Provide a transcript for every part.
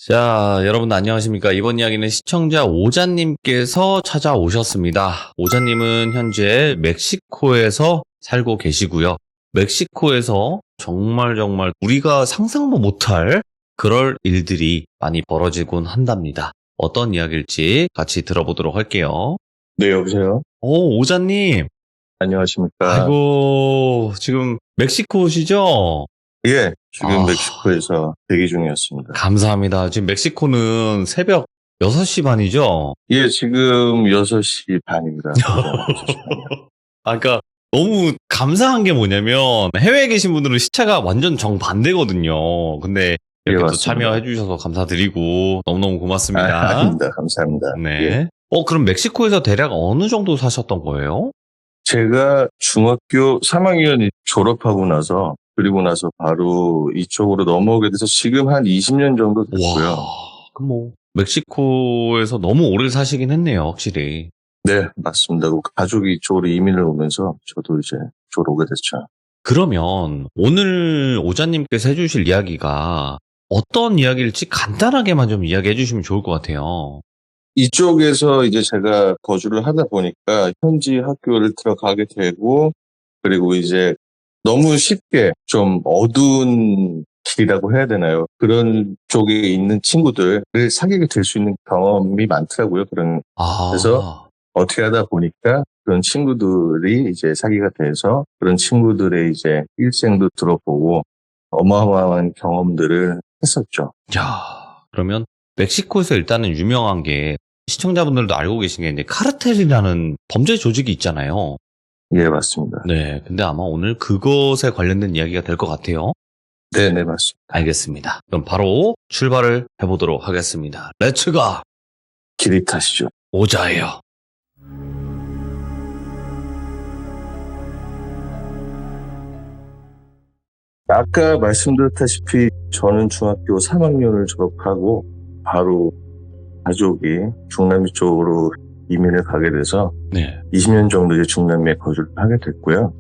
자, 여러분 안녕하십니까? 이번 이야기는 시청자 오자님께서 찾아오셨습니다. 오자님은 현재 멕시코에서 살고 계시고요. 멕시코에서 정말 우리가 상상도 못할 그럴 일들이 많이 벌어지곤 한답니다. 어떤 이야기일지 같이 들어보도록 할게요. 네, 여보세요? 오자님. 안녕하십니까? 아이고, 지금 멕시코시죠? 예, 지금 멕시코에서 대기 중이었습니다. 감사합니다. 지금 멕시코는 새벽 6시 반이죠? 예, 지금 6시 반입니다. 그러니까 너무 감사한 게 뭐냐면 해외에 계신 분들은 시차가 완전 정반대거든요. 근데 이렇게 또 맞습니다. 참여해 주셔서 감사드리고 너무너무 고맙습니다. 아닙니다. 감사합니다. 네. 예. 그럼 멕시코에서 대략 어느 정도 사셨던 거예요? 제가 중학교 3학년 졸업하고 나서 그리고 나서 바로 이쪽으로 넘어오게 돼서 지금 한 20년 정도 됐고요. 와, 그럼 멕시코에서 너무 오래 사시긴 했네요, 확실히. 네, 맞습니다. 가족이 이쪽으로 이민을 오면서 저도 이제 이쪽으로 오게 됐죠. 그러면 오늘 오자님께서 해주실 이야기가 어떤 이야기일지 간단하게만 좀 이야기해 주시면 좋을 것 같아요. 이쪽에서 이제 제가 거주를 하다 보니까 현지 학교를 들어가게 되고, 그리고 이제 너무 쉽게 좀 어두운 길이라고 해야 되나요? 그런 쪽에 있는 친구들을 사귀게 될 수 있는 경험이 많더라고요. 그래서 어떻게 하다 보니까 그런 친구들이 이제 사귀가 돼서 그런 친구들의 이제 일생도 들어보고 어마어마한 경험들을 했었죠. 야, 그러면 멕시코에서 일단은 유명한 게 시청자분들도 알고 계신 게 이제 카르텔이라는 범죄 조직이 있잖아요. 예, 맞습니다. 네, 근데 아마 오늘 그것에 관련된 이야기가 될 것 같아요. 네, 맞습니다. 알겠습니다. 그럼 바로 출발을 해보도록 하겠습니다. 렛츠가! 길이 타시죠. 오자예요. 아까 말씀드렸다시피 저는 중학교 3학년을 졸업하고 바로 가족이 중남미 쪽으로 이민을 가게 돼서 네. 20년 정도 이제 중남미에 거주를 하게 됐고요.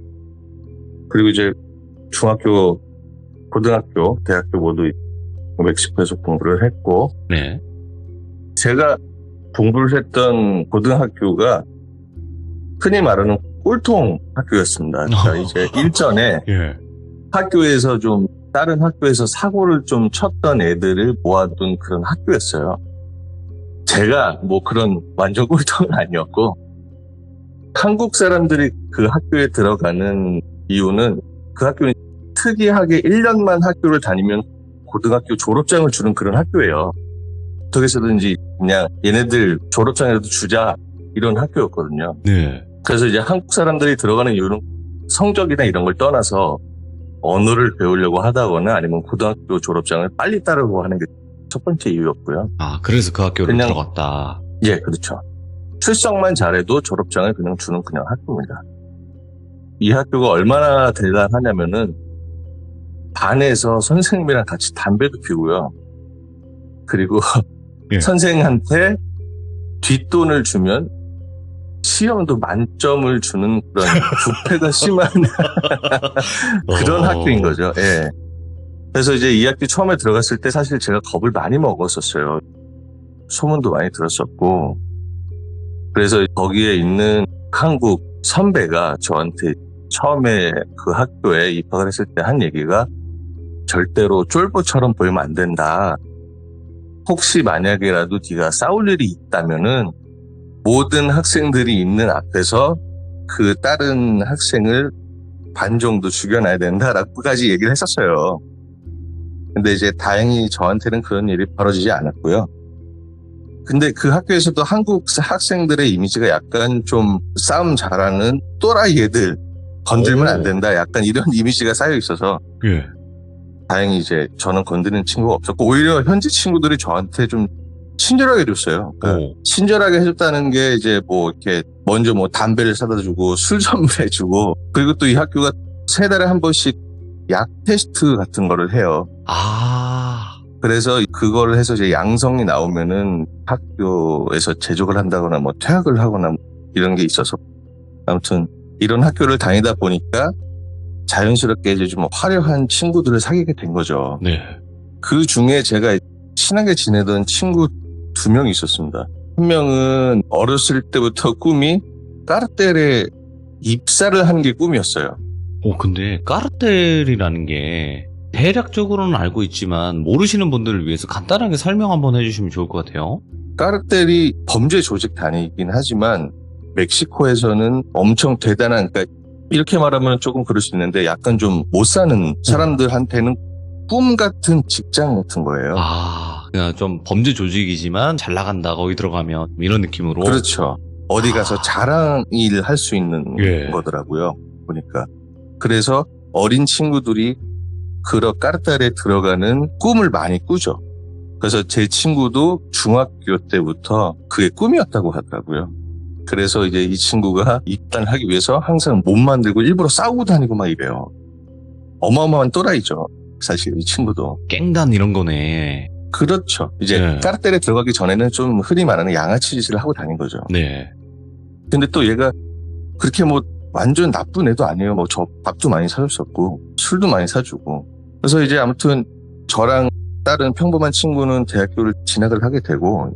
그리고 이제 중학교, 고등학교, 대학교 모두 멕시코에서 공부를 했고, 네. 제가 공부를 했던 고등학교가 흔히 말하는 꼴통 학교였습니다. 그러니까 이제 일전에 예. 학교에서 좀 다른 학교에서 사고를 좀 쳤던 애들을 모아둔 그런 학교였어요. 제가 뭐 그런 완전 꼴통은 아니었고, 한국 사람들이 그 학교에 들어가는 이유는 그 학교는 특이하게 1년만 학교를 다니면 고등학교 졸업장을 주는 그런 학교예요. 어떻게 해서든지 그냥 얘네들 졸업장이라도 주자 이런 학교였거든요. 네. 그래서 이제 한국 사람들이 들어가는 이유는 성적이나 이런 걸 떠나서 언어를 배우려고 하다거나 아니면 고등학교 졸업장을 빨리 따르고 하는 게 첫 번째 이유였고요. 그래서 그 학교를 그냥 들어갔다. 예, 그렇죠. 출석만 잘해도 졸업장을 그냥 주는 그냥 학교입니다. 이 학교가 얼마나 대단하냐면은 반에서 선생님이랑 같이 담배도 피우고요. 그리고 예. 선생한테 뒷돈을 주면 시험도 만점을 주는 그런 부패가 심한 그런 학교인 거죠. 예. 그래서 이제 이 학교 처음에 들어갔을 때 사실 제가 겁을 많이 먹었었어요. 소문도 많이 들었었고. 그래서 거기에 있는 한국 선배가 저한테 처음에 그 학교에 입학을 했을 때 한 얘기가 절대로 쫄보처럼 보이면 안 된다. 혹시 만약에라도 네가 싸울 일이 있다면은 모든 학생들이 있는 앞에서 그 다른 학생을 반 정도 죽여놔야 된다라고까지 얘기를 했었어요. 근데 이제 다행히 저한테는 그런 일이 벌어지지 않았고요. 근데 그 학교에서도 한국 학생들의 이미지가 약간 좀 싸움 잘하는 또라이 애들 건들면 안 된다. 약간 이런 이미지가 쌓여 있어서 예. 다행히 이제 저는 건드리는 친구가 없었고 오히려 현지 친구들이 저한테 좀 친절하게 해줬어요. 그러니까 친절하게 해줬다는 게 이제 뭐 이렇게 먼저 뭐 담배를 사다 주고 술 선물해주고 그리고 또 이 학교가 3달에 한 번씩 약 테스트 같은 거를 해요. 그래서 그거를 해서 이제 양성이 나오면은 학교에서 재직을 한다거나 뭐 퇴학을 하거나 뭐 이런 게 있어서 아무튼 이런 학교를 다니다 보니까 자연스럽게 이제 좀 화려한 친구들을 사귀게 된 거죠. 네. 그 중에 제가 친하게 지내던 친구 2명이 있었습니다. 한 명은 어렸을 때부터 꿈이 까르텔에 입사를 하는 게 꿈이었어요. 근데 까르텔이라는 게 대략적으로는 알고 있지만 모르시는 분들을 위해서 간단하게 설명 한번 해주시면 좋을 것 같아요. 까르텔이 범죄 조직 단위이긴 하지만 멕시코에서는 엄청 대단한, 그러니까 이렇게 말하면 조금 그럴 수 있는데 약간 좀 못 사는 사람들한테는 꿈 같은 직장 같은 거예요. 그냥 좀 범죄 조직이지만 잘 나간다 거기 들어가면 이런 느낌으로. 그렇죠. 어디 가서 자랑 일 할 수 있는 예. 거더라고요. 보니까. 그래서 어린 친구들이 그런 까르텔에 들어가는 꿈을 많이 꾸죠. 그래서 제 친구도 중학교 때부터 그게 꿈이었다고 하더라고요. 그래서 이제 이 친구가 입단하기 위해서 항상 몸 만들고 일부러 싸우고 다니고 막 이래요. 어마어마한 또라이죠. 사실 이 친구도. 깽단 이런 거네. 그렇죠. 이제 네. 까르텔에 들어가기 전에는 좀 흔히 말하는 양아치 짓을 하고 다닌 거죠. 네. 근데 또 얘가 그렇게 뭐 완전 나쁜 애도 아니에요. 뭐 저 밥도 많이 사줬었고 술도 많이 사주고. 그래서 이제 아무튼 저랑 다른 평범한 친구는 대학교를 진학을 하게 되고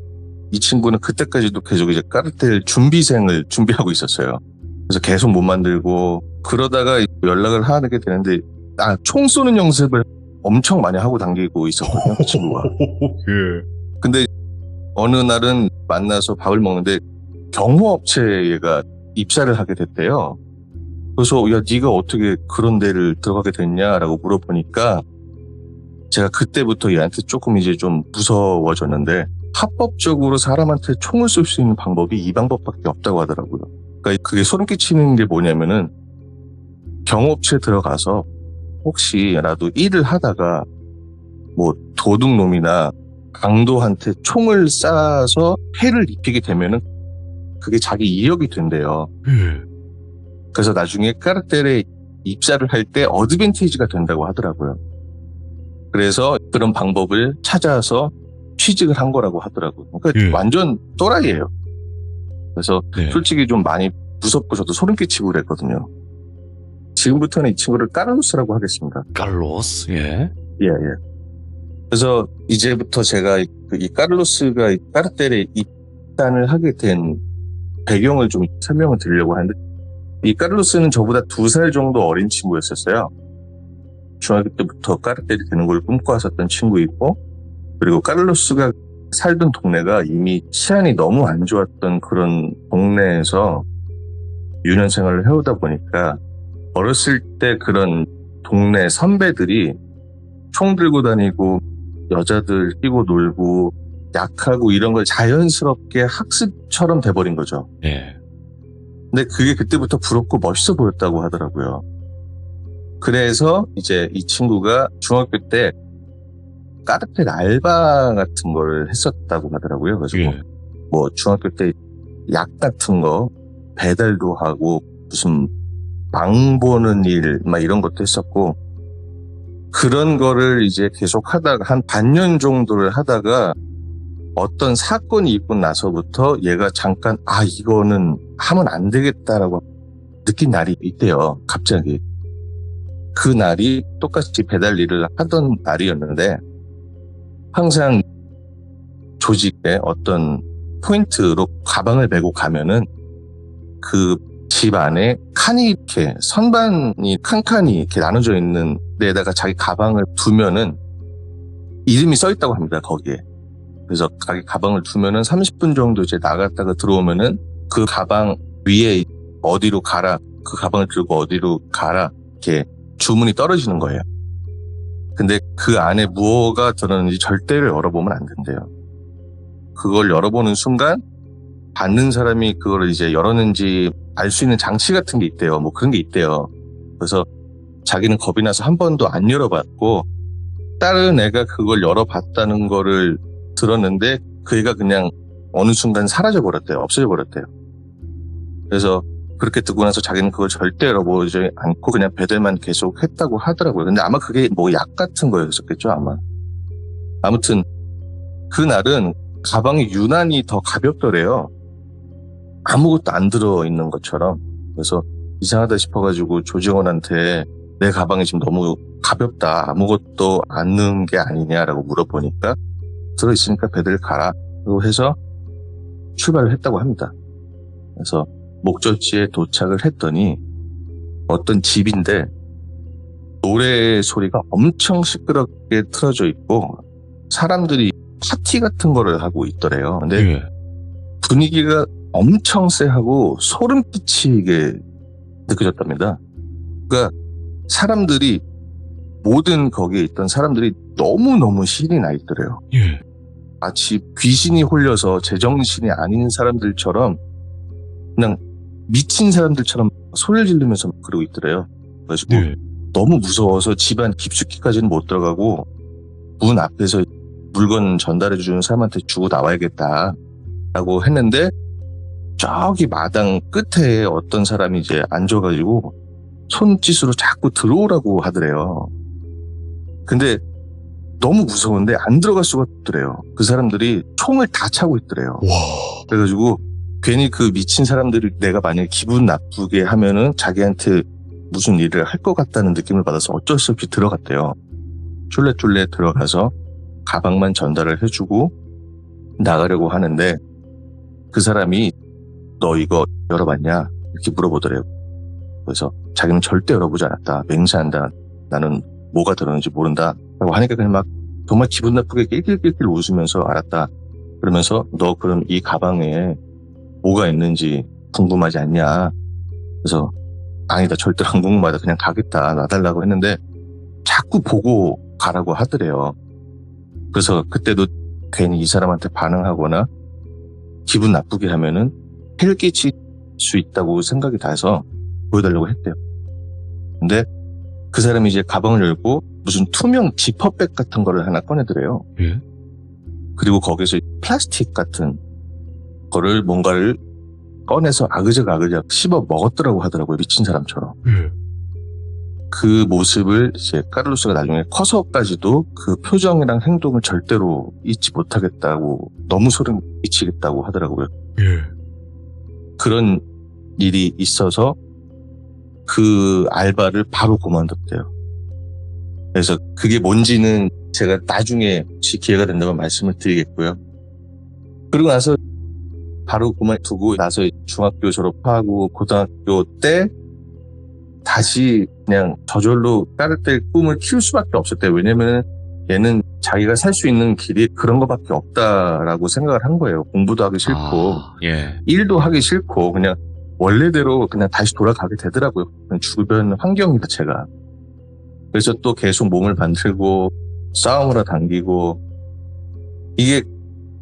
이 친구는 그때까지도 계속 이제 까르텔 준비생을 준비하고 있었어요. 그래서 계속 못 만들고 그러다가 연락을 하게 되는데 총 쏘는 연습을 엄청 많이 하고 당기고 있었거든요. 그 친구가. 예. 근데 어느 날은 만나서 밥을 먹는데 경호업체에 얘가 입사를 하게 됐대요. 그래서 야 네가 어떻게 그런 데를 들어가게 됐냐라고 물어보니까 제가 그때부터 얘한테 조금 이제 좀 무서워졌는데 합법적으로 사람한테 총을 쏠 수 있는 방법이 이 방법밖에 없다고 하더라고요. 그러니까 그게 소름 끼치는 게 뭐냐면은 경호업체에 들어가서 혹시라도 일을 하다가 뭐 도둑놈이나 강도한테 총을 쏴서 해를 입히게 되면은 그게 자기 이력이 된대요. 그래서 나중에 까르텔에 입사를 할 때 어드밴티지가 된다고 하더라고요. 그래서 그런 방법을 찾아서 취직을 한 거라고 하더라고요. 그러니까 완전 또라이예요. 그래서 네. 솔직히 좀 많이 무섭고 저도 소름 끼치고 그랬거든요. 지금부터는 이 친구를 까르로스라고 하겠습니다. 칼로스. 예. 예. 그래서 이제부터 제가 이 까르로스가 이 까르텔에 입단을 하게 된 배경을 좀 설명을 드리려고 하는데 이 까르로스는 저보다 2살 정도 어린 친구였었어요. 중학교 때부터 까르텔이 되는 걸 꿈꿔왔었던 친구이고 그리고 까르로스가 살던 동네가 이미 치안이 너무 안 좋았던 그런 동네에서 유년 생활을 해오다 보니까 어렸을 때 그런 동네 선배들이 총 들고 다니고 여자들 끼고 놀고 약하고 이런 걸 자연스럽게 학습처럼 돼버린 거죠. 예. 근데 그게 그때부터 부럽고 멋있어 보였다고 하더라고요. 그래서 이제 이 친구가 중학교 때 까르텔 알바 같은 걸 했었다고 하더라고요. 그래서 예. 뭐 중학교 때 약 같은 거 배달도 하고 무슨 망 보는 일 막 이런 것도 했었고 그런 거를 이제 계속 하다가 한 반년 정도를 하다가 어떤 사건이 있고 나서부터 얘가 잠깐 이거는 하면 안 되겠다라고 느낀 날이 있대요. 갑자기. 그 날이 똑같이 배달 일을 하던 날이었는데 항상 조직의 어떤 포인트로 가방을 메고 가면은 그 집 안에 칸이 이렇게 선반이 칸칸이 이렇게 나눠져 있는 데에다가 자기 가방을 두면은 이름이 써 있다고 합니다. 거기에. 그래서 자기 가방을 두면은 30분 정도 이제 나갔다가 들어오면은 그 가방 위에 어디로 가라, 그 가방을 들고 어디로 가라 이렇게 주문이 떨어지는 거예요. 근데 그 안에 무엇가 들었는지 절대로 열어보면 안 된대요. 그걸 열어보는 순간 받는 사람이 그걸 이제 열었는지 알 수 있는 장치 같은 게 있대요. 뭐 그런 게 있대요. 그래서 자기는 겁이 나서 한 번도 안 열어봤고 다른 애가 그걸 열어봤다는 거를 들었는데 그 애가 그냥 어느 순간 사라져버렸대요. 없어져버렸대요. 그래서 그렇게 듣고 나서 자기는 그걸 절대 열어보지 않고 그냥 배달만 계속 했다고 하더라고요. 근데 아마 그게 뭐 약 같은 거였었겠죠, 아마. 아무튼 그날은 가방이 유난히 더 가볍더래요. 아무것도 안 들어있는 것처럼. 그래서 이상하다 싶어가지고 조직원한테 내 가방이 지금 너무 가볍다. 아무것도 안 넣은 게 아니냐라고 물어보니까 들어있으니까 배들 가라. 그리고 해서 출발을 했다고 합니다. 그래서 목적지에 도착을 했더니 어떤 집인데 노래 소리가 엄청 시끄럽게 틀어져 있고 사람들이 파티 같은 거를 하고 있더래요. 근데 예. 분위기가 엄청 쎄하고 소름 끼치게 느껴졌답니다. 그러니까 사람들이 모든 거기에 있던 사람들이 너무너무 신이 나 있더래요. 예. 마치 귀신이 홀려서 제정신이 아닌 사람들처럼 그냥 미친 사람들처럼 소리를 지르면서 그러고 있더래요. 그래가지고 네. 너무 무서워서 집안 깊숙이까지는 못 들어가고 문 앞에서 물건 전달해주는 사람한테 주고 나와야겠다라고 했는데 저기 마당 끝에 어떤 사람이 이제 앉아가지고 손짓으로 자꾸 들어오라고 하더래요. 근데 너무 무서운데 안 들어갈 수가 없더래요. 그 사람들이 총을 다 차고 있더래요. 와. 그래가지고 괜히 그 미친 사람들이 내가 만약에 기분 나쁘게 하면은 자기한테 무슨 일을 할 것 같다는 느낌을 받아서 어쩔 수 없이 들어갔대요. 쫄래쫄래 들어가서 가방만 전달을 해주고 나가려고 하는데 그 사람이 너 이거 열어봤냐? 이렇게 물어보더래요. 그래서 자기는 절대 열어보지 않았다. 맹세한다. 나는 뭐가 들었는지 모른다. 라고 하니까 그냥 막 정말 기분 나쁘게 낄낄낄낄 웃으면서 알았다. 그러면서 너 그럼 이 가방에 뭐가 있는지 궁금하지 않냐? 그래서 아니다. 절대로 안 궁금하다. 그냥 가겠다. 놔달라고 했는데 자꾸 보고 가라고 하더래요. 그래서 그때도 괜히 이 사람한테 반응하거나 기분 나쁘게 하면은 해를 끼칠 수 있다고 생각이 나서 보여달라고 했대요. 근데 그 사람이 이제 가방을 열고 무슨 투명 지퍼백 같은 거를 하나 꺼내더래요. 예. 그리고 거기서 플라스틱 같은 거를 뭔가를 꺼내서 아그작 씹어 먹었더라고 하더라고요. 미친 사람처럼. 예. 그 모습을 이제 카를로스가 나중에 커서까지도 그 표정이랑 행동을 절대로 잊지 못하겠다고 너무 소름 끼치겠다고 하더라고요. 예. 그런 일이 있어서 그 알바를 바로 그만뒀대요. 그래서 그게 뭔지는 제가 나중에 혹시 기회가 된다면 말씀을 드리겠고요. 그러고 나서 바로 그만두고 나서 중학교 졸업하고 고등학교 때 다시 그냥 저절로 까르텔 꿈을 키울 수밖에 없었대요. 왜냐면 얘는 자기가 살 수 있는 길이 그런 거밖에 없다라고 생각을 한 거예요. 공부도 하기 싫고 예. 일도 하기 싫고 그냥 원래대로 그냥 다시 돌아가게 되더라고요. 그냥 주변 환경 자체가. 그래서 또 계속 몸을 만들고 싸움으로 당기고 이게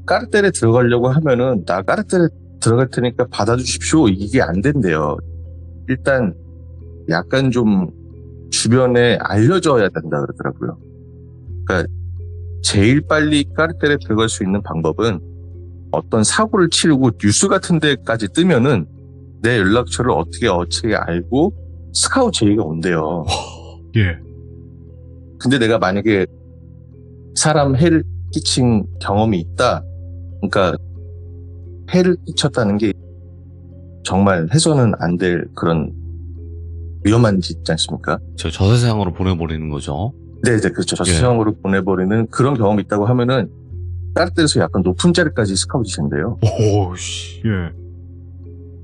까르텔에 들어가려고 하면은 나 까르텔에 들어갈 테니까 받아주십시오. 이게 안 된대요. 일단 약간 좀 주변에 알려져야 된다 그러더라고요. 그러니까 제일 빨리 까르텔에 들어갈 수 있는 방법은 어떤 사고를 치르고 뉴스 같은 데까지 뜨면은 내 연락처를 어떻게 알고 스카우트 제의가 온대요. 예. 근데 내가 만약에 사람 해를 끼친 경험이 있다. 그러니까 해를 끼쳤다는 게 정말 해서는 안 될 그런 위험한 짓 있지 않습니까? 저 세상으로 보내버리는 거죠. 네, 그렇죠. 저세상으로 보내버리는 그런 경험이 있다고 하면은 까르텔에서 약간 높은 자리까지 스카우트 된대요. 오씨. 예.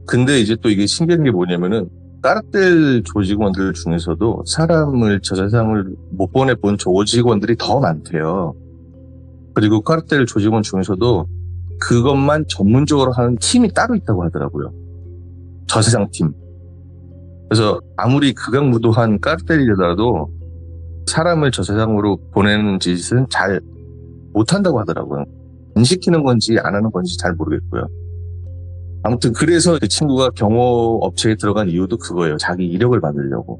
근데 이제 또 이게 신기한 게 뭐냐면은 까르텔 조직원들 중에서도 사람을 저 세상을 못 보내본 조직원들이 더 많대요. 그리고 까르텔 조직원 중에서도 그것만 전문적으로 하는 팀이 따로 있다고 하더라고요. 저세상 팀. 그래서 아무리 극악무도한 까르텔이라도 사람을 저세상으로 보내는 짓은 잘 못한다고 하더라고요. 안 시키는 건지 안 하는 건지 잘 모르겠고요. 아무튼 그래서 그 친구가 경호업체에 들어간 이유도 그거예요. 자기 이력을 만들려고.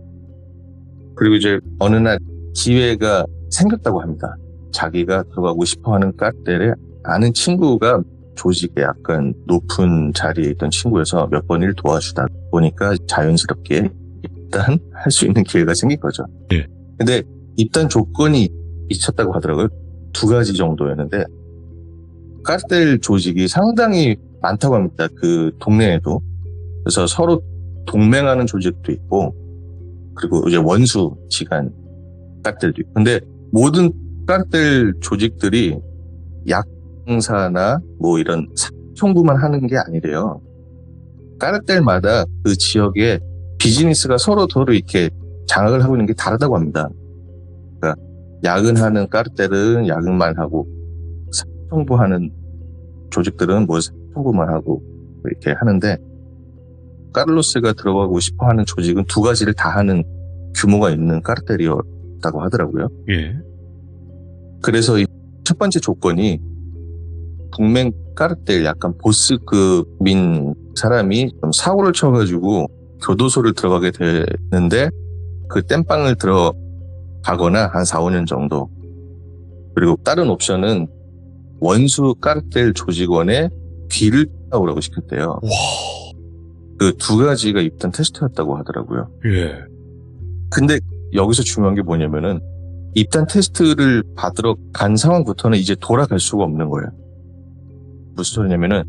그리고 이제 어느 날 기회가 생겼다고 합니다. 자기가 들어가고 싶어하는 까르텔에 아는 친구가 조직에 약간 높은 자리에 있던 친구여서 몇 번 일 도와주다 보니까 자연스럽게 일단 할 수 있는 기회가 생긴 거죠. 네. 근데 입단 조건이 있었다고 하더라고요. 2가지 정도였는데 까르텔 조직이 상당히 많다고 합니다. 그 동네에도. 그래서 서로 동맹하는 조직도 있고 그리고 이제 원수 지간 까르텔도 있고. 근데 모든 까르텔 조직들이 약사나 뭐 이런 청구만 하는 게 아니래요. 까르텔마다 그 지역의 비즈니스가 서로 이렇게 장악을 하고 있는 게 다르다고 합니다. 그러니까 야근하는 까르텔은 야근만 하고 청구하는 조직들은 뭐 청구만 하고 이렇게 하는데 카를로스가 들어가고 싶어하는 조직은 두 가지를 다 하는 규모가 있는 까르텔이었다고 하더라고요. 예. 그래서 이 첫 번째 조건이 동맹 까르텔 약간 보스급인 사람이 좀 사고를 쳐가지고 교도소를 들어가게 되는데 그 땜빵을 들어가거나 한 4, 5년 정도. 그리고 다른 옵션은 원수 까르텔 조직원의 귀를 따오라고 시켰대요. 와. 그 두 가지가 입단 테스트였다고 하더라고요. 예. 근데 여기서 중요한 게 뭐냐면은 입단 테스트를 받으러 간 상황부터는 이제 돌아갈 수가 없는 거예요. 무슨 소리냐면은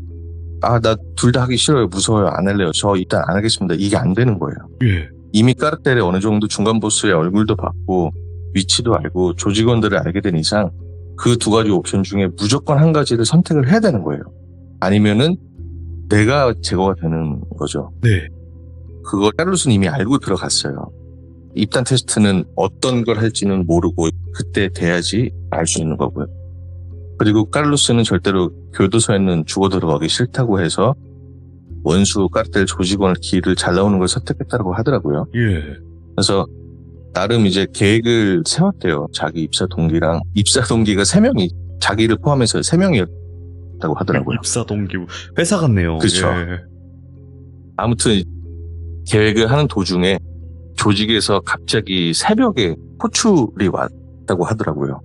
나 둘 다 하기 싫어요. 무서워요. 안 할래요. 저 입단 안 하겠습니다. 이게 안 되는 거예요. 예. 이미 까르텔의 어느 정도 중간 보스의 얼굴도 봤고 위치도 알고 조직원들을 알게 된 이상 그 두 가지 옵션 중에 무조건 한 가지를 선택을 해야 되는 거예요. 아니면은 내가 제거가 되는 거죠. 네. 그걸 카를로스는 이미 알고 들어갔어요. 입단 테스트는 어떤 걸 할지는 모르고 그때 돼야지 알 수 있는 거고요. 그리고 카를로스는 절대로 교도소에는 죽어 들어가기 싫다고 해서 원수 까르텔 조직원을 길을 잘 나오는 걸 선택했다고 하더라고요. 예. 그래서 나름 이제 계획을 세웠대요. 자기 입사 동기랑. 입사 동기가 3명이 자기를 포함해서 3명이었다고 하더라고요. 입사 동기 회사 같네요. 그쵸. 예. 아무튼 계획을 하는 도중에 조직에서 갑자기 새벽에 호출이 왔다고 하더라고요.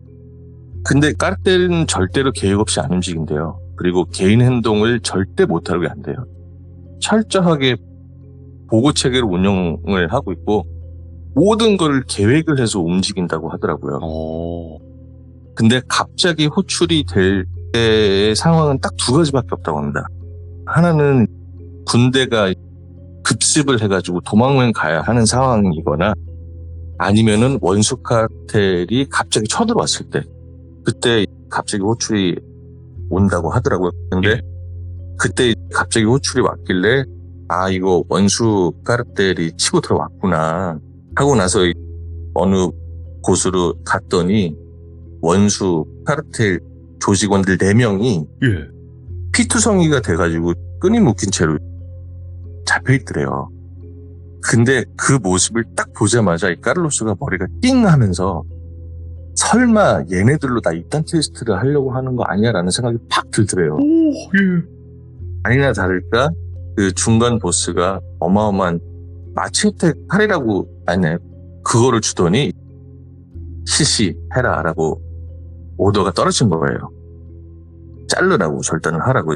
근데 까르텔은 절대로 계획 없이 안 움직인대요. 그리고 개인 행동을 절대 못하게 한대요. 철저하게 보고 체계로 운영을 하고 있고 모든 걸 계획을 해서 움직인다고 하더라고요. 근데 갑자기 호출이 될 때의 상황은 딱 두 가지밖에 없다고 합니다. 하나는 군대가 급습을 해가지고 도망을 가야 하는 상황이거나 아니면은 원수 카르텔이 갑자기 쳐들어왔을 때 그때 갑자기 호출이 온다고 하더라고요. 근데 예. 그때 갑자기 호출이 왔길래 이거 원수 카르텔이 치고 들어왔구나 하고 나서 어느 곳으로 갔더니 원수 카르텔 조직원들 4명이 예. 피투성이가 돼가지고 끈이 묶인 채로 잡혀있더래요. 근데 그 모습을 딱 보자마자 이 카를로스가 머리가 띵 하면서 설마 얘네들로 나 입단 테스트를 하려고 하는 거 아니야라는 생각이 팍 들더래요. 오, 예. 아니나 다를까 그 중간 보스가 어마어마한 마체테 칼이라고 그거를 주더니 해라라고 오더가 떨어진 거예요. 자르라고 절단을 하라고.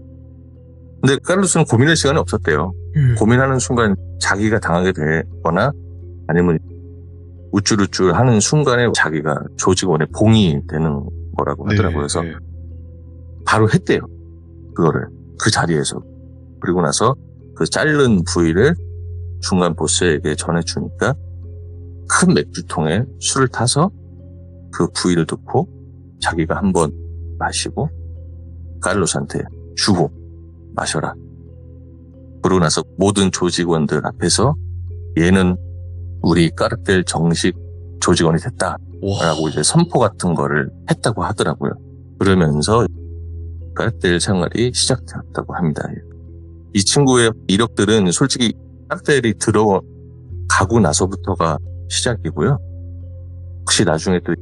근데 카를로스는 고민할 시간이 없었대요. 고민하는 순간 자기가 당하게 되거나 아니면 우쭐우쭐 하는 순간에 자기가 조직원의 봉이 되는 거라고 하더라고요. 그래서 네. 바로 했대요. 그거를 그 자리에서. 그리고 나서 그 자른 부위를 중간 보스에게 전해주니까 큰 맥주통에 술을 타서 그 부위를 넣고 자기가 한번 마시고 카를로스한테 주고 마셔라. 그러고 나서 모든 조직원들 앞에서 얘는 우리 까르텔 정식 조직원이 됐다라고 이제 선포 같은 거를 했다고 하더라고요. 그러면서 까르텔 생활이 시작되었다고 합니다. 이 친구의 이력들은 솔직히 까르텔이 들어가고 나서부터가 시작이고요. 혹시 나중에 또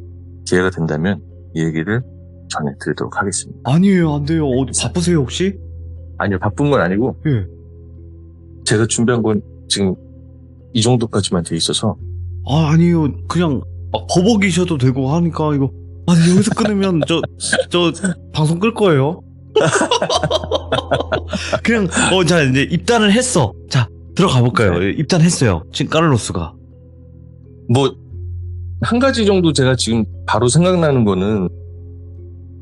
기회가 된다면 이 얘기를 전해드리도록 하겠습니다. 아니에요, 안 돼요. 바쁘세요, 혹시? 아니요, 바쁜 건 아니고 예. 제가 준비한 건 지금 이 정도까지만 돼 있어서 아니에요. 그냥 버벅이셔도 되고 하니까 이거 여기서 끊으면 저 방송 끌 거예요. 그냥 자 이제 입단을 했어. 자 들어가 볼까요? 네. 입단했어요. 지금 카를로스가. 뭐 한 가지 정도 제가 지금 바로 생각나는 거는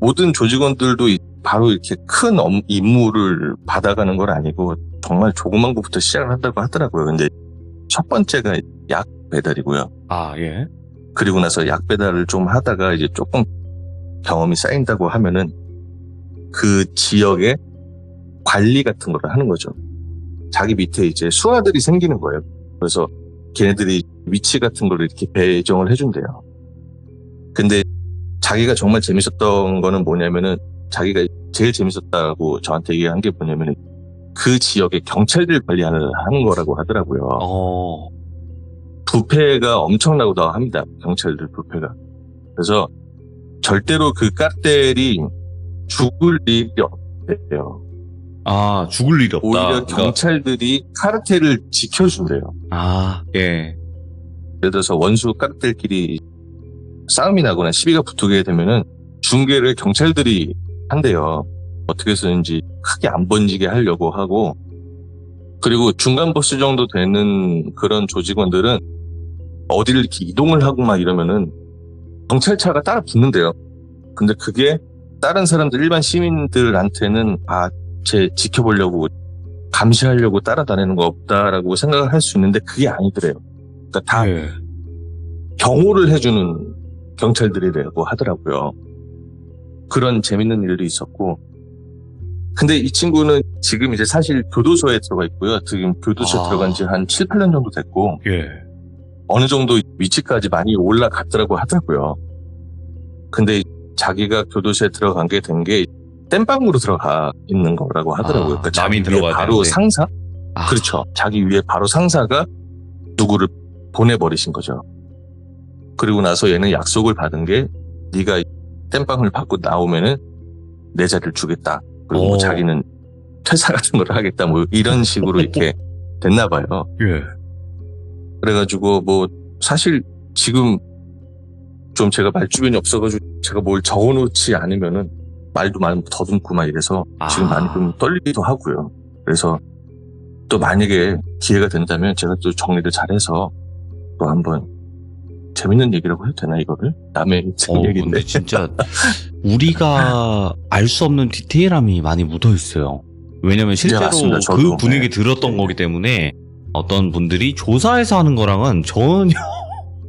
모든 조직원들도 바로 이렇게 큰 임무를 받아가는 건 아니고 정말 조그만 것부터 시작을 한다고 하더라고요. 근데 첫 번째가 약 배달이고요. 예. 그리고 나서 약 배달을 좀 하다가 이제 조금 경험이 쌓인다고 하면은 그 지역의 관리 같은 걸 하는 거죠. 자기 밑에 이제 수하들이 생기는 거예요. 그래서 걔네들이 위치 같은 걸 이렇게 배정을 해준대요. 근데 자기가 정말 재밌었던 거는 뭐냐면은, 자기가 제일 재밌었다고 저한테 얘기한 게 뭐냐면은, 그 지역의 경찰들 관리하는 거라고 하더라고요. 부패가 엄청나다고 합니다. 경찰들 부패가. 그래서 절대로 그 카르텔이 죽을 일이 없대요. 아, 죽을 일이 없다. 오히려 경찰들이 카르텔을 지켜준대요. 아, 예. 예를 들어서 원수 카르텔끼리 싸움이 나거나 시비가 붙게 되면은 중계를 경찰들이 한대요. 어떻게 해서든지 크게 안 번지게 하려고 하고, 그리고 중간 보스 정도 되는 그런 조직원들은 어디를 이렇게 이동을 하고 막 이러면은 경찰차가 따라 붙는데요. 근데 그게 다른 사람들, 일반 시민들한테는 쟤 지켜보려고, 감시하려고 따라다니는 거 없다라고 생각을 할 수 있는데 그게 아니더래요. 그러니까 다 예. 경호를 해주는 경찰들이라고 하더라고요. 그런 재밌는 일도 있었고. 근데 이 친구는 지금 이제 사실 교도소에 들어가 있고요. 지금 교도소에 들어간 지 한 7, 8년 정도 됐고, 예. 어느 정도 위치까지 많이 올라갔더라고 하더라고요. 근데 자기가 교도소에 들어간 게 된 게 땜빵으로 들어가 있는 거라고 하더라고요. 그러니까 자기 남이 위에 들어가야 바로 되는데. 상사? 아. 그렇죠. 자기 위에 바로 상사가 누구를 보내버리신 거죠. 그리고 나서 얘는 약속을 받은 게, 네가 땜빵을 받고 나오면은 내 자리를 주겠다. 그리고 뭐 자기는 퇴사 같은 걸 하겠다. 뭐 이런 식으로 이렇게 됐나 봐요. 예. 그래가지고 뭐 사실 지금 좀 제가 말주변이 없어가지고 제가 뭘 적어놓지 않으면은 말도 많이 더듬고 막 이래서 지금 많이 좀 떨리기도 하고요. 그래서 또 만약에 기회가 된다면 제가 또 정리를 잘해서 또 한번 재밌는 얘기라고 해도 되나, 이거를? 남의 인생 얘기인데. 근데 진짜 우리가 알 수 없는 디테일함이 많이 묻어 있어요. 왜냐면 실제로 맞습니다. 저도. 그 분위기 들었던 거기 때문에 어떤 분들이 조사해서 하는 거랑은 전혀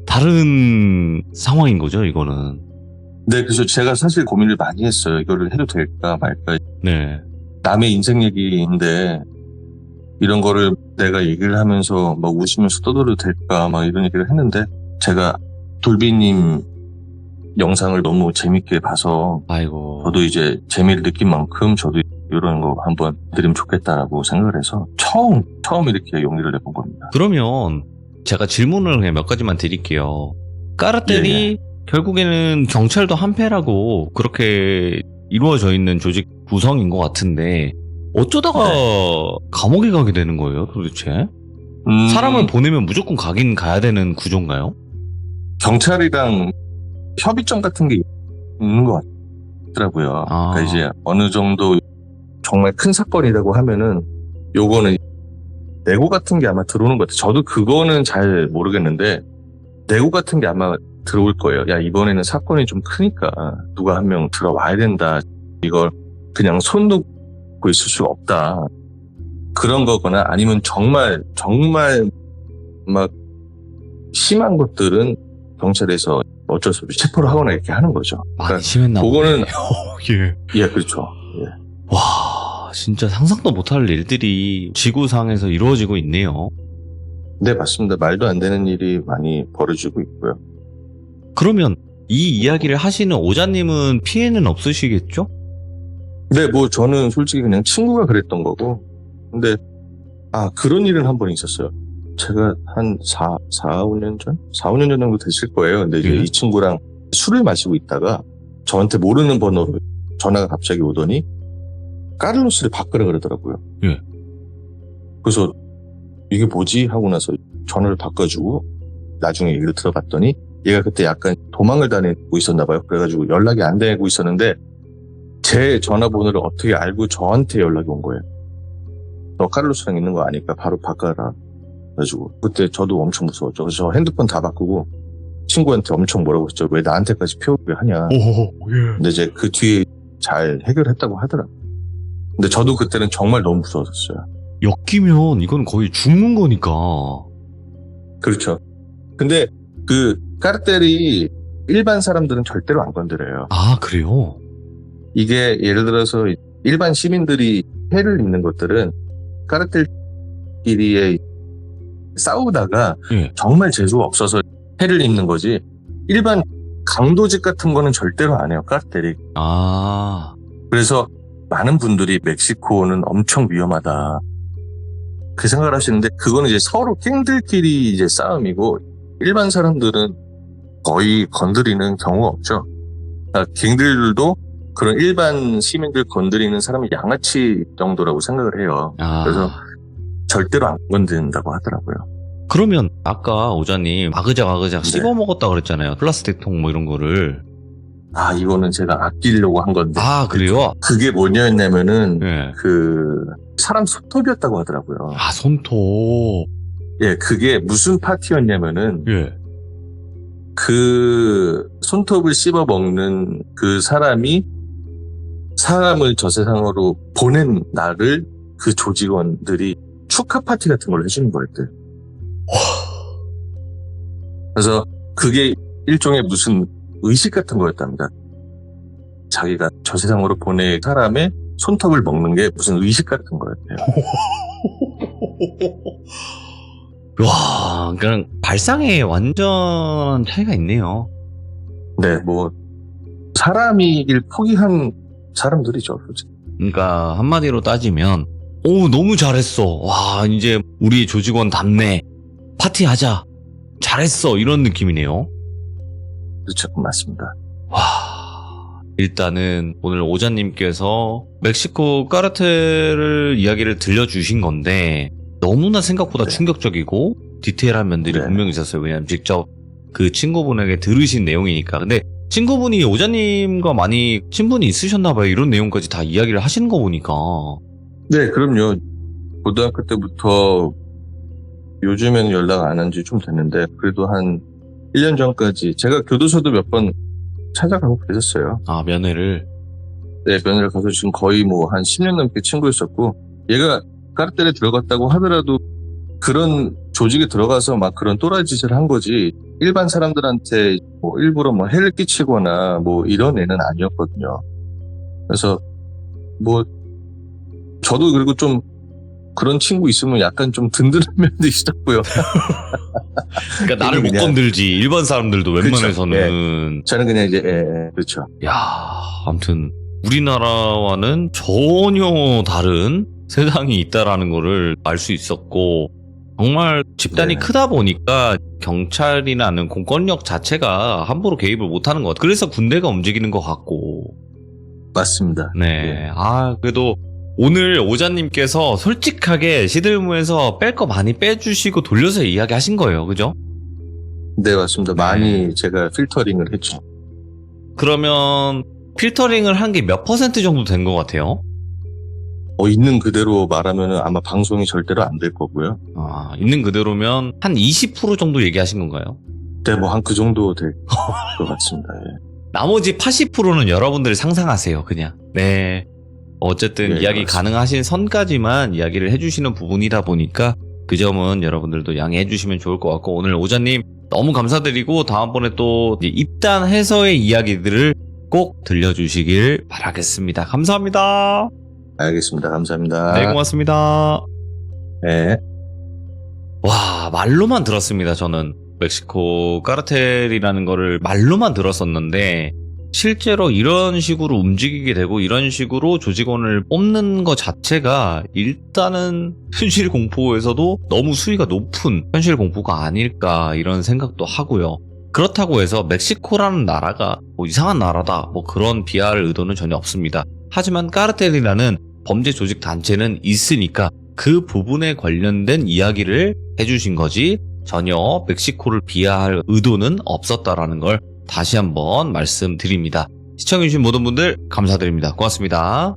다른 상황인 거죠, 이거는. 네, 그래서 제가 사실 고민을 많이 했어요. 이거를 해도 될까 말까. 네. 남의 인생 얘기인데 이런 거를 내가 얘기를 하면서 막 웃으면서 떠들어도 될까 막 이런 얘기를 했는데, 제가 돌비님 영상을 너무 재밌게 봐서 아이고. 저도 이제 재미를 느낀 만큼 저도 이런 거 한번 드리면 좋겠다라고 생각을 해서 처음 이렇게 용기를 내본 겁니다. 그러면 제가 질문을 그냥 몇 가지만 드릴게요. 까르텔이 결국에는 경찰도 한패라고 그렇게 이루어져 있는 조직 구성인 것 같은데 어쩌다가 감옥에 가게 되는 거예요, 도대체? 사람을 보내면 무조건 가긴 가야 되는 구조인가요? 경찰이랑 협의점 같은 게 있는 것 같더라고요. 그러니까 이제 어느 정도 정말 큰 사건이라고 하면은 요거는 내고 같은 게 아마 들어오는 것 같아요. 저도 그거는 잘 모르겠는데 내고 같은 게 아마 들어올 거예요. 야, 이번에는 사건이 좀 크니까 누가 한 명 들어와야 된다. 이걸 그냥 손 놓고 있을 수가 없다. 그런 거거나 아니면 정말 막 심한 것들은 경찰에서 어쩔 수 없이 체포를 하거나 이렇게 하는 거죠. 많이 심했나 그거는 예. 예, 그렇죠. 예. 와, 진짜 상상도 못할 일들이 지구상에서 이루어지고 있네요. 네, 맞습니다. 말도 안 되는 일이 많이 벌어지고 있고요. 그러면 이 이야기를 하시는 오자님은 피해는 없으시겠죠? 네, 뭐 저는 솔직히 그냥 친구가 그랬던 거고. 근데 그런 일은 한 번 있었어요. 제가 한 4, 5년 전? 4, 5년 전 정도 됐을 거예요. 근데 이제 이 친구랑 술을 마시고 있다가 저한테 모르는 번호로 전화가 갑자기 오더니 카를로스를 바꾸라 그러더라고요. 예. 그래서 이게 뭐지? 하고 나서 전화를 바꿔주고 나중에 얘기를 들어봤더니 얘가 그때 약간 도망을 다니고 있었나 봐요. 그래가지고 연락이 안 되고 있었는데 제 전화번호를 어떻게 알고 저한테 연락이 온 거예요. 너 카를로스랑 있는 거 아니까 바로 바꿔라. 그래가지고 그때 저도 엄청 무서웠죠. 그래서 저 핸드폰 다 바꾸고 친구한테 엄청 뭐라고 했죠. 왜 나한테까지 피우게 하냐. 근데 이제 그 뒤에 잘 해결했다고 하더라고요. 근데 저도 그때는 정말 너무 무서웠어요. 엮이면 이건 거의 죽는 거니까. 그렇죠. 근데 그 카르텔이 일반 사람들은 절대로 안 건드려요. 아, 그래요? 이게 예를 들어서 일반 시민들이 해를 입는 것들은 까르텔끼리의 싸우다가 예. 정말 재수가 없어서 해를 입는 거지, 일반 강도직 같은 거는 절대로 안 해요, 까르텔이. 아, 그래서 많은 분들이 멕시코는 엄청 위험하다, 그 생각을 하시는데, 그거는 이제 서로 갱들끼리 이제 싸움이고, 일반 사람들은 거의 건드리는 경우가 없죠. 그러니까 갱들도 그런 일반 시민들 건드리는 사람이 양아치 정도라고 생각을 해요. 아. 그래서 절대로 안 건드린다고 하더라고요. 그러면 아까 오자님 아그작 네. 씹어 먹었다 그랬잖아요. 플라스틱 통 뭐 이런 거를. 아, 이거는 제가 아끼려고 한 건데. 아, 그래요? 그게 뭐냐면은, 예. 사람 손톱이었다고 하더라고요. 아, 손톱. 예, 그게 무슨 파티였냐면은, 예. 그 손톱을 씹어 먹는 그 사람이 사람을 저 세상으로 보낸 날을 그 조직원들이 축하 파티 같은 걸 해주는 거였대요. 그래서 그게 일종의 무슨 의식 같은 거였답니다. 자기가 저 세상으로 보낼 사람의 손톱을 먹는 게 무슨 의식 같은 거였대요. 와, 그냥 발상에 완전 차이가 있네요. 네, 뭐 사람이 일 포기한 사람들이죠, 솔직히. 그러니까 한마디로 따지면 오, 너무 잘했어. 와, 이제 우리 조직원답네. 파티하자. 잘했어. 이런 느낌이네요. 그렇죠, 맞습니다. 와, 일단은 오늘 오자님께서 멕시코 까르텔을 이야기를 들려주신 건데 너무나 생각보다 네. 충격적이고 디테일한 면들이 네. 분명히 있었어요. 왜냐하면 직접 그 친구분에게 들으신 내용이니까. 근데 친구분이 오자님과 많이 친분이 있으셨나봐요. 이런 내용까지 다 이야기를 하시는 거 보니까. 네, 그럼요. 고등학교 때부터 요즘에는 연락 안 한 지 좀 됐는데, 그래도 한 1년 전까지 제가 교도소도 몇 번 찾아가고 그랬었어요. 아, 면회를. 네, 면회를 가서 지금 거의 뭐 한 10년 넘게 친구였었고, 얘가 까르텔에 들어갔다고 하더라도 그런 조직에 들어가서 막 그런 또라이 짓을 한 거지, 일반 사람들한테 뭐 일부러 뭐 해를 끼치거나 뭐 이런 애는 아니었거든요. 그래서 뭐 저도 그리고 좀 그런 친구 있으면 약간 좀 든든한 면도 있었고요. 그러니까 나를 못 그냥- 건들지. 일반 사람들도 그쵸, 웬만해서는. 저는 그냥 이제 그렇죠. 야, 아무튼 우리나라와는 전혀 다른 세상이 있다라는 거를 알 수 있었고, 정말 집단이 네. 크다 보니까 경찰이라는 공권력 자체가 함부로 개입을 못하는 것 같아요. 그래서 군대가 움직이는 것 같고. 맞습니다. 네. 아, 그래도 오늘 오자님께서 솔직하게 시들무에서 뺄 거 많이 빼주시고 돌려서 이야기하신 거예요. 그죠? 네, 맞습니다. 많이 제가 필터링을 했죠. 그러면 필터링을 한 게 몇 % 정도 된 것 같아요? 있는 그대로 말하면 아마 방송이 절대로 안 될 거고요. 아, 있는 그대로면 한 20% 정도 얘기하신 건가요? 네, 뭐 한 그 정도 될 것 같습니다. 예. 나머지 80%는 여러분들이 상상하세요, 그냥. 네. 어쨌든 네, 이야기 맞습니다. 가능하신 선까지만 이야기를 해주시는 부분이다 보니까 그 점은 여러분들도 양해해 주시면 좋을 것 같고, 오늘 오자님 너무 감사드리고 다음번에 또 이제 입단해서의 이야기들을 꼭 들려주시길 바라겠습니다. 감사합니다. 알겠습니다. 감사합니다. 네, 고맙습니다. 네. 와, 말로만 들었습니다, 저는. 멕시코 까르텔이라는 거를 말로만 들었었는데, 실제로 이런 식으로 움직이게 되고, 이런 식으로 조직원을 뽑는 것 자체가 일단은 현실 공포에서도 너무 수위가 높은 현실 공포가 아닐까, 이런 생각도 하고요. 그렇다고 해서 멕시코라는 나라가 뭐 이상한 나라다, 뭐 그런 비하할 의도는 전혀 없습니다. 하지만 까르텔이라는 범죄 조직 단체는 있으니까 그 부분에 관련된 이야기를 해주신 거지, 전혀 멕시코를 비하할 의도는 없었다라는 걸 다시 한번 말씀드립니다. 시청해주신 모든 분들 감사드립니다. 고맙습니다.